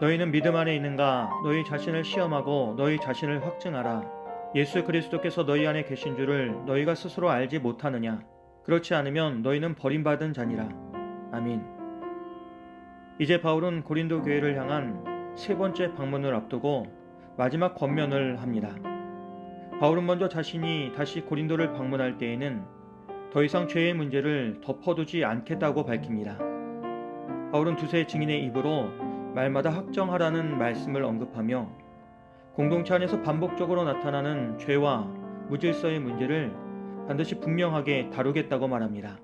너희는 믿음 안에 있는가? 너희 자신을 시험하고 너희 자신을 확증하라. 예수 그리스도께서 너희 안에 계신 줄을 너희가 스스로 알지 못하느냐? 그렇지 않으면 너희는 버림받은 자니라. 아민. 이제 바울은 고린도 교회를 향한 세 번째 방문을 앞두고 마지막 권면을 합니다. 바울은 먼저 자신이 다시 고린도를 방문할 때에는 더 이상 죄의 문제를 덮어두지 않겠다고 밝힙니다. 바울은 두세 증인의 입으로 말마다 확정하라는 말씀을 언급하며 공동체 안에서 반복적으로 나타나는 죄와 무질서의 문제를 반드시 분명하게 다루겠다고 말합니다.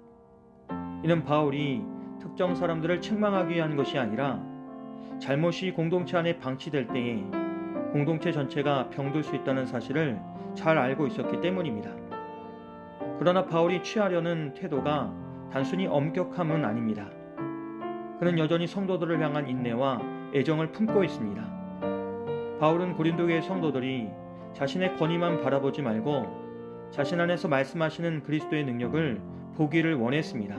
이는 바울이 특정 사람들을 책망하기 위한 것이 아니라 잘못이 공동체 안에 방치될 때에 공동체 전체가 병들 수 있다는 사실을 잘 알고 있었기 때문입니다. 그러나 바울이 취하려는 태도가 단순히 엄격함은 아닙니다. 그는 여전히 성도들을 향한 인내와 애정을 품고 있습니다. 바울은 고린도교의 성도들이 자신의 권위만 바라보지 말고 자신 안에서 말씀하시는 그리스도의 능력을 보기를 원했습니다.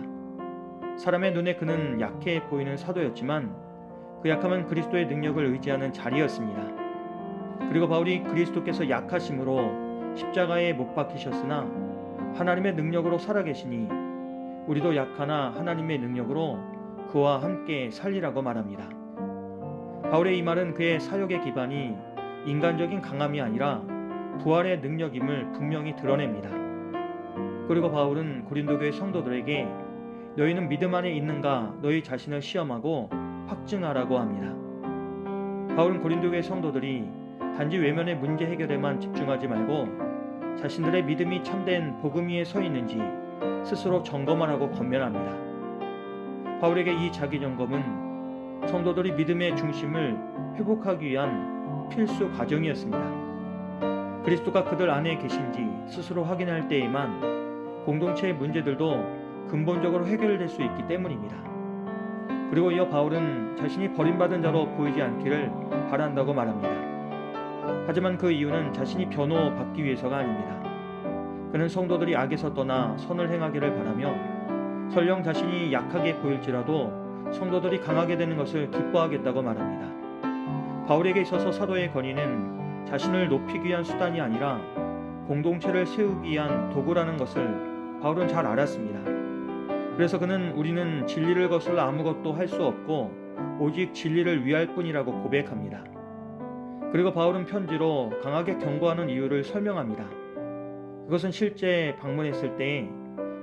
사람의 눈에 그는 약해 보이는 사도였지만 그 약함은 그리스도의 능력을 의지하는 자리였습니다. 그리고 바울이 그리스도께서 약하심으로 십자가에 못 박히셨으나 하나님의 능력으로 살아계시니 우리도 약하나 하나님의 능력으로 그와 함께 살리라고 말합니다. 바울의 이 말은 그의 사역의 기반이 인간적인 강함이 아니라 부활의 능력임을 분명히 드러냅니다. 그리고 바울은 고린도교의 성도들에게 너희는 믿음 안에 있는가 너희 자신을 시험하고 확증하라고 합니다. 바울은 고린도교의 성도들이 단지 외면의 문제 해결에만 집중하지 말고 자신들의 믿음이 참된 복음 위에 서 있는지 스스로 점검하라고 권면합니다. 바울에게 이 자기점검은 성도들이 믿음의 중심을 회복하기 위한 필수 과정이었습니다. 그리스도가 그들 안에 계신지 스스로 확인할 때에만 공동체의 문제들도 근본적으로 해결될 수 있기 때문입니다. 그리고 이어 바울은 자신이 버림받은 자로 보이지 않기를 바란다고 말합니다. 하지만 그 이유는 자신이 변호받기 위해서가 아닙니다. 그는 성도들이 악에서 떠나 선을 행하기를 바라며 설령 자신이 약하게 보일지라도 성도들이 강하게 되는 것을 기뻐하겠다고 말합니다. 바울에게 있어서 사도의 권위는 자신을 높이기 위한 수단이 아니라 공동체를 세우기 위한 도구라는 것을 바울은 잘 알았습니다. 그래서 그는 우리는 진리를 거슬러 아무것도 할 수 없고 오직 진리를 위할 뿐이라고 고백합니다. 그리고 바울은 편지로 강하게 경고하는 이유를 설명합니다. 그것은 실제 방문했을 때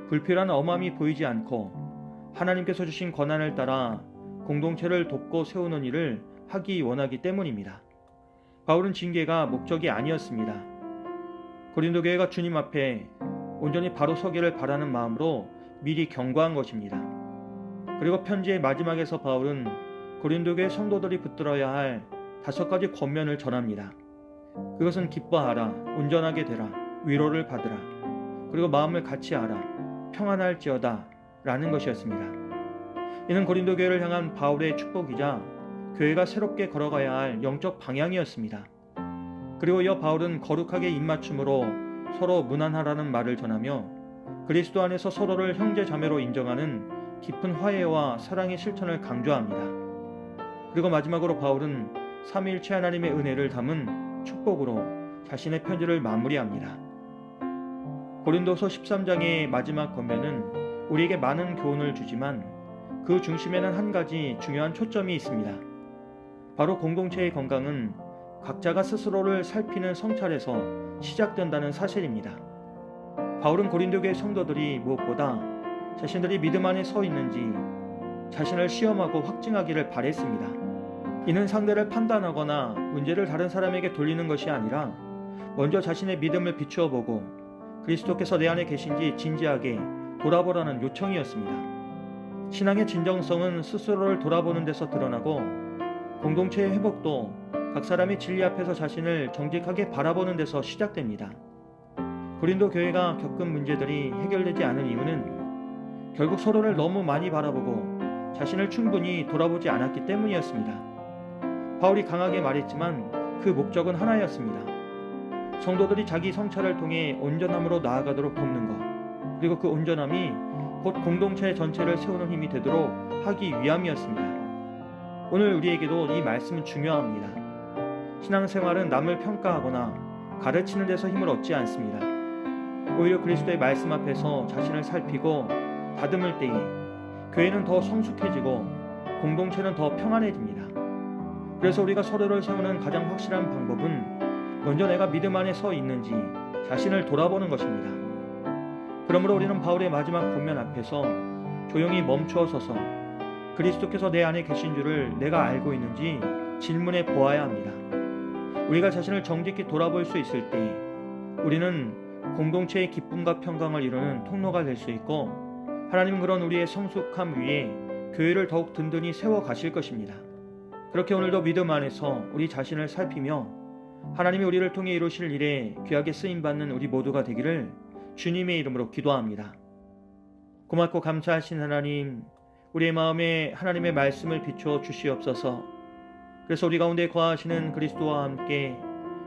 불필요한 엄함이 보이지 않고 하나님께서 주신 권한을 따라 공동체를 돕고 세우는 일을 하기 원하기 때문입니다. 바울은 징계가 목적이 아니었습니다. 고린도 교회가 주님 앞에 온전히 바로 서기를 바라는 마음으로 미리 경고한 것입니다. 그리고 편지의 마지막에서 바울은 고린도 교회 성도들이 붙들어야 할 5가지 권면을 전합니다. 그것은 기뻐하라, 온전하게 되라, 위로를 받으라, 그리고 마음을 같이 하라, 평안할지어다 라는 것이었습니다. 이는 고린도 교회를 향한 바울의 축복이자 교회가 새롭게 걸어가야 할 영적 방향이었습니다. 그리고 이어 바울은 거룩하게 입맞춤으로 서로 무난하라는 말을 전하며 그리스도 안에서 서로를 형제 자매로 인정하는 깊은 화해와 사랑의 실천을 강조합니다. 그리고 마지막으로 바울은 삼위일체 하나님의 은혜를 담은 축복으로 자신의 편지를 마무리합니다. 고린도서 13장의 마지막 권면은 우리에게 많은 교훈을 주지만 그 중심에는 한 가지 중요한 초점이 있습니다. 바로 공동체의 건강은 각자가 스스로를 살피는 성찰에서 시작된다는 사실입니다. 바울은 고린도교의 성도들이 무엇보다 자신들이 믿음 안에 서 있는지 자신을 시험하고 확증하기를 바랬습니다. 이는 상대를 판단하거나 문제를 다른 사람에게 돌리는 것이 아니라 먼저 자신의 믿음을 비추어 보고 그리스도께서 내 안에 계신지 진지하게 돌아보라는 요청이었습니다. 신앙의 진정성은 스스로를 돌아보는 데서 드러나고 공동체의 회복도 각 사람이 진리 앞에서 자신을 정직하게 바라보는 데서 시작됩니다. 고린도 교회가 겪은 문제들이 해결되지 않은 이유는 결국 서로를 너무 많이 바라보고 자신을 충분히 돌아보지 않았기 때문이었습니다. 바울이 강하게 말했지만 그 목적은 하나였습니다. 성도들이 자기 성찰을 통해 온전함으로 나아가도록 돕는 것, 그리고 그 온전함이 곧 공동체 전체를 세우는 힘이 되도록 하기 위함이었습니다. 오늘 우리에게도 이 말씀은 중요합니다. 신앙생활은 남을 평가하거나 가르치는 데서 힘을 얻지 않습니다. 오히려 그리스도의 말씀 앞에서 자신을 살피고 다듬을 때에 교회는 더 성숙해지고 공동체는 더 평안해집니다. 그래서 우리가 서로를 세우는 가장 확실한 방법은 먼저 내가 믿음 안에 서 있는지 자신을 돌아보는 것입니다. 그러므로 우리는 바울의 마지막 권면 앞에서 조용히 멈추어 서서 그리스도께서 내 안에 계신 줄을 내가 알고 있는지 질문해 보아야 합니다. 우리가 자신을 정직히 돌아볼 수 있을 때 우리는 공동체의 기쁨과 평강을 이루는 통로가 될 수 있고, 하나님은 그런 우리의 성숙함 위에 교회를 더욱 든든히 세워 가실 것입니다. 그렇게 오늘도 믿음 안에서 우리 자신을 살피며 하나님이 우리를 통해 이루실 일에 귀하게 쓰임받는 우리 모두가 되기를 주님의 이름으로 기도합니다. 고맙고 감사하신 하나님, 우리의 마음에 하나님의 말씀을 비추어 주시옵소서. 그래서 우리 가운데 거하시는 그리스도와 함께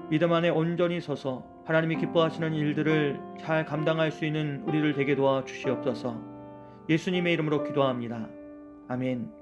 믿음 안에 온전히 서서 하나님이 기뻐하시는 일들을 잘 감당할 수 있는 우리를 되게 도와 주시옵소서. 예수님의 이름으로 기도합니다. 아멘.